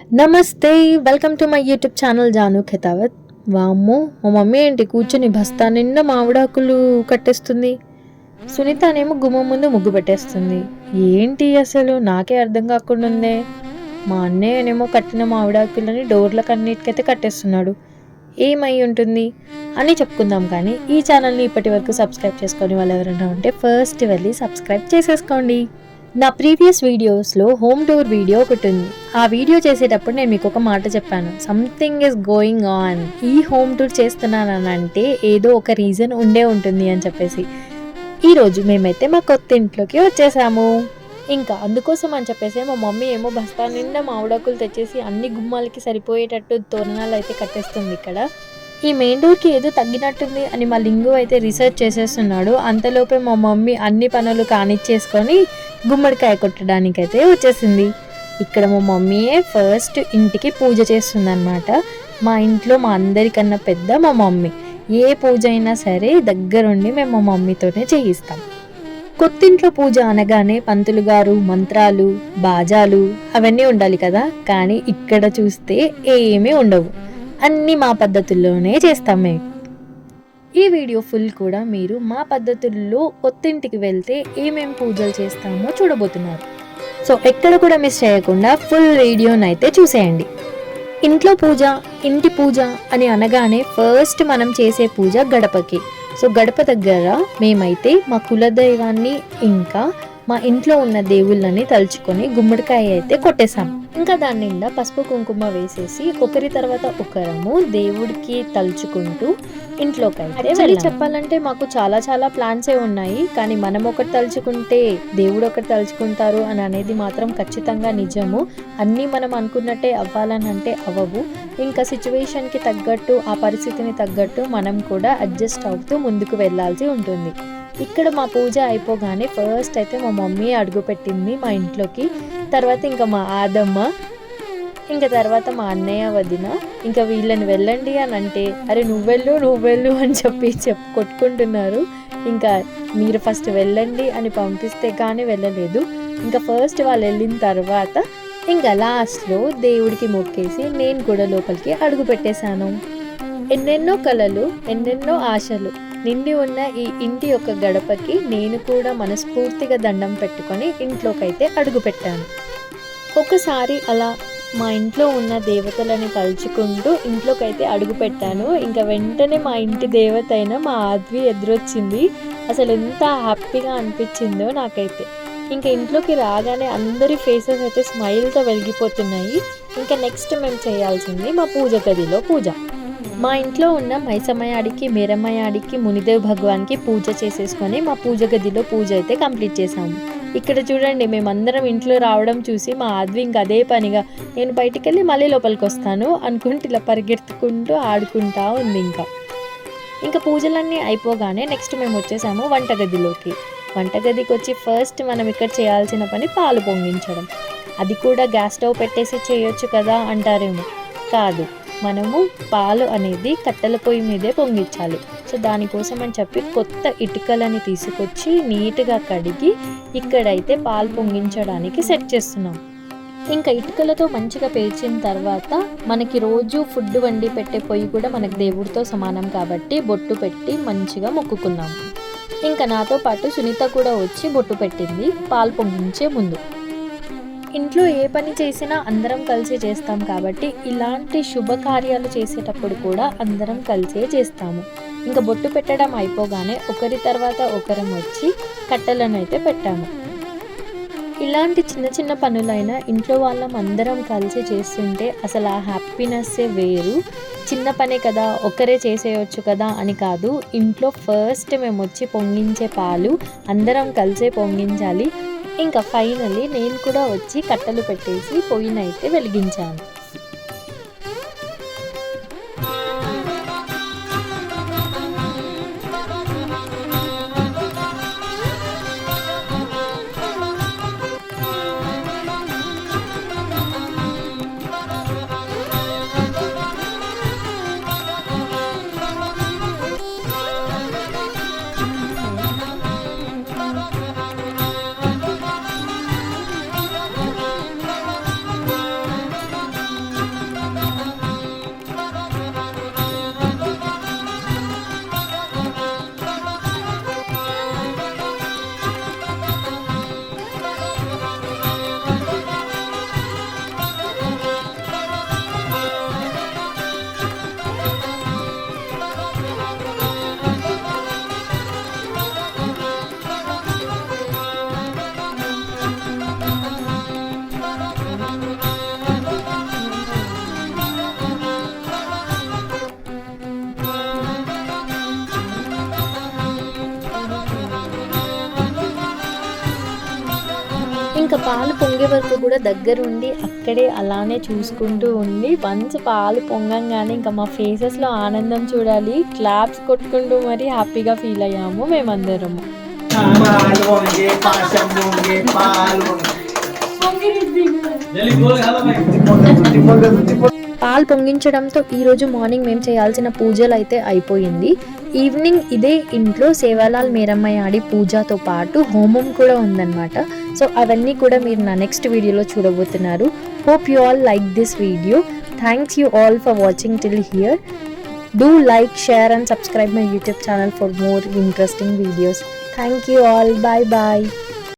నమస్తే, welcome to my YouTube channel Janu Khetavat. వామ్మో, మా మమ్మీ ఏంటి కూర్చొని బస్తా నిండా మామిడాకులు కట్టేస్తుంది. సునీతనేమో గుమ్మం ముందు ముగ్గు పెట్టేస్తుంది. ఏంటి అసలు నాకే అర్థం కాకుండా ఉందే. మా అన్నయ్యనేమో కట్టిన మామిడాకులని డోర్లకు అన్నిటికైతే కట్టేస్తున్నాడు. ఏమై ఉంటుంది అని చెప్పుకుందాం. కానీ ఈ ఛానల్ని ఇప్పటి వరకు సబ్స్క్రైబ్ చేసుకొని వాళ్ళు ఎవరైనా ఉంటే ఫస్ట్ వెళ్ళి సబ్స్క్రైబ్ చేసేసుకోండి. నా ప్రీవియస్ వీడియోస్లో హోమ్ టూర్ వీడియో ఒకటి ఉంది. ఆ వీడియో చేసేటప్పుడు నేను మీకు ఒక మాట చెప్పాను, సంథింగ్ ఈస్ గోయింగ్ ఆన్. ఈ హోమ్ టూర్ చేస్తున్నానంటే ఏదో ఒక రీజన్ ఉండే ఉంటుంది అని చెప్పేసి ఈరోజు మేమైతే మా కొత్త ఇంట్లోకి వచ్చేసాము. ఇంకా అందుకోసం అని చెప్పేసి మా మమ్మీ ఏమో బస్తా నిండా మామిడాకులు తెచ్చేసి అన్ని గుమ్మాలకి సరిపోయేటట్టు తోరణాలు అయితే కట్టేస్తుంది. ఇక్కడ ఈ మెయిన్ డోర్కి ఏదో తగ్గినట్టుంది అని మా లింగు అయితే రీసెర్చ్ చేసేస్తున్నాడు. అంతలోపే మా మమ్మీ అన్ని పనులు కానిచ్చేసుకొని గుమ్మడికాయ కొట్టడానికైతే వచ్చేసింది. ఇక్కడ మా మమ్మీయే ఫస్ట్ ఇంటికి పూజ చేస్తుందన్నమాట. మా ఇంట్లో మా అందరికన్నా పెద్ద మా మమ్మీ. ఏ పూజ అయినా సరే దగ్గరుండి మేము మా మమ్మీతోనే చేయిస్తాం. కొత్తింట్లో పూజ అనగానే పంతులు గారు, మంత్రాలు, బాజాలు అవన్నీ ఉండాలి కదా. కానీ ఇక్కడ చూస్తే ఏమీ ఉండవు. అన్నీ మా పద్ధతుల్లోనే చేస్తాం మేము. ఈ వీడియో ఫుల్ కూడా మీరు మా పద్ధతుల్లో కొత్తింటికి వెళ్తే ఏమేం పూజలు చేస్తామో చూడబోతున్నారు. సో ఎక్కడ కూడా మిస్ చేయకుండా ఫుల్ వీడియోనైతే చూసేయండి. ఇంట్లో పూజ, ఇంటి పూజ అని అనగానే ఫస్ట్ మనం చేసే పూజ గడపకి. సో గడప దగ్గర మేమైతే మా కులదైవాన్ని ఇంకా మా ఇంట్లో ఉన్న దేవుళ్ళని తలుచుకొని గుమ్మడికాయ అయితే కొట్టేశాం. ఇంకా దాని నిండా పసుపు కుంకుమ వేసేసి ఒకరి తర్వాత ఒకరము దేవుడికి తలుచుకుంటూ ఇంట్లోకి అయితే చెప్పాలంటే మాకు చాలా ప్లాన్సే ఉన్నాయి. కానీ మనం ఒకటి తలుచుకుంటే దేవుడు ఒకటి తలుచుకుంటారు అని అనేది మాత్రం ఖచ్చితంగా నిజము. అన్నీ మనం అనుకున్నట్టే అవ్వాలని అంటే అవ్వవు. ఇంకా సిచ్యువేషన్కి తగ్గట్టు, ఆ పరిస్థితిని తగ్గట్టు మనం కూడా అడ్జస్ట్ అవుతూ ముందుకు వెళ్ళాల్సి ఉంటుంది. ఇక్కడ మా పూజ అయిపోగానే ఫస్ట్ అయితే మా మమ్మీ అడుగుపెట్టింది మా ఇంట్లోకి. తర్వాత ఇంకా మా ఆదమ్మ, ఇంకా తర్వాత మా అన్నయ్య, వదిన. ఇంకా వీళ్ళని వెళ్ళండి అని అంటే అరే నువ్వెళ్ళు అని చెప్పి కొట్టుకుంటున్నారు. ఇంకా మీరు ఫస్ట్ వెళ్ళండి అని పంపిస్తే కానీ వెళ్ళలేదు. ఇంకా ఫస్ట్ వాళ్ళు వెళ్ళిన తర్వాత ఇంకా లాస్ట్లో దేవుడికి మొక్కేసి నేను కూడా లోపలికి అడుగు పెట్టేశాను. ఎన్నెన్నో కలలు, ఎన్నెన్నో ఆశలు నిండి ఉన్న ఈ ఇంటి యొక్క గడపకి నేను కూడా మనస్ఫూర్తిగా దండం పెట్టుకొని ఇంట్లోకైతే అడుగు పెట్టాను. ఒకసారి అలా మా ఇంట్లో ఉన్న దేవతలని తలుచుకుంటూ ఇంట్లోకైతే అడుగు పెట్టాను. ఇంకా వెంటనే మా ఇంటి దేవత అయిన మా ఆద్వి ఎదురొచ్చింది. అసలు ఎంత హ్యాపీగా అనిపించిందో నాకైతే. ఇంకా ఇంట్లోకి రాగానే అందరి ఫేసెస్ అయితే స్మైల్తో వెలిగిపోతున్నాయి. ఇంకా నెక్స్ట్ మేము చేయాల్సింది మా పూజ గదిలో పూజ. మా ఇంట్లో ఉన్న మైసమ్మయాడికి, మేరమ్మయాడికి, మునిదేవ్ భగవాన్కి పూజ చేసేసుకొని మా పూజ గదిలో పూజ అయితే కంప్లీట్ చేసాము. ఇక్కడ చూడండి, మేమందరం ఇంట్లో రావడం చూసి మా ఆద్వి ఇంకా అదే పనిగా నేను బయటికి వెళ్ళి మళ్ళీ లోపలికి వస్తాను అనుకుంటూ ఇలా పరిగెత్తుకుంటూ ఆడుకుంటా ఉంది. ఇంకా పూజలన్నీ అయిపోగానే నెక్స్ట్ మేము వచ్చేసాము వంటగదిలోకి. వంటగదికి వచ్చి ఫస్ట్ మనం ఇక్కడ చేయాల్సిన పని పాలు పొంగించడం. అది కూడా గ్యాస్ స్టవ్ పెట్టేసి చేయొచ్చు కదా అంటారేమో. కాదు, మనము పాలు అనేది కట్టెల పొయ్యి మీదే పొంగించాలి. సో దానికోసం అని చెప్పి కొత్త ఇటుకలని తీసుకొచ్చి నీట్గా కడిగి ఇక్కడైతే పాలు పొంగించడానికి సెట్ చేస్తున్నాం. ఇంకా ఇటుకలతో మంచిగా పేర్చిన తర్వాత మనకి రోజు ఫుడ్ వండి పెట్టే పొయ్యి కూడా మనకి దేవుడితో సమానం కాబట్టి బొట్టు పెట్టి మంచిగా మొక్కుకున్నాం. ఇంకా నాతో పాటు సునీత కూడా వచ్చి బొట్టు పెట్టింది పాలు పొంగించే ముందు. ఇంట్లో ఏ పని చేసినా అందరం కలిసి చేస్తాం కాబట్టి ఇలాంటి శుభకార్యాలు చేసేటప్పుడు కూడా అందరం కలిసే చేస్తాము. ఇంకా బొట్టు పెట్టడం అయిపోగానే ఒకరి తర్వాత ఒకరం వచ్చి కట్టెలను అయితే పెట్టాము. ఇలాంటి చిన్న పనులైనా ఇంట్లో వాళ్ళం అందరం కలిసి చేస్తుంటే అసలు ఆ హ్యాపీనెస్సే వేరు. చిన్న పనే కదా, ఒకరే చేసేయచ్చు కదా అని కాదు. ఇంట్లో ఫస్ట్ మేము వచ్చి పొంగించే పాలు అందరం కలిసే పొంగించాలి. ఇంకా ఫైనల్లీ నేను కూడా వచ్చి కట్టెలు పెట్టేసి పొయ్యినైతే వెలిగించాను. ఇంకా పాలు పొంగే వరకు కూడా దగ్గరుండి అక్కడే అలానే చూసుకుంటూ ఉండి వన్స్ పాలు పొంగంగానే ఇంకా మా ఫేసెస్లో ఆనందం చూడాలి, క్లాప్స్ కొట్టుకుంటూ మరీ హ్యాపీగా ఫీల్ అయ్యాము మేమందరము. పాలు పొంగించడంతో ఈరోజు మార్నింగ్ మేము చేయాల్సిన పూజలు అయితే అయిపోయింది. ఈవినింగ్ ఇదే ఇంట్లో సేవాలాల్ మేరమ్మయ్య ఆడి పూజతో పాటు హోమం కూడా ఉందన్నమాట. సో అవన్నీ కూడా మీరు నా నెక్స్ట్ వీడియోలో చూడబోతున్నారు. Hope you all like this video. Thanks you all for watching till here. Do like, share and subscribe my YouTube channel for more interesting videos. Thank you all. Bye bye.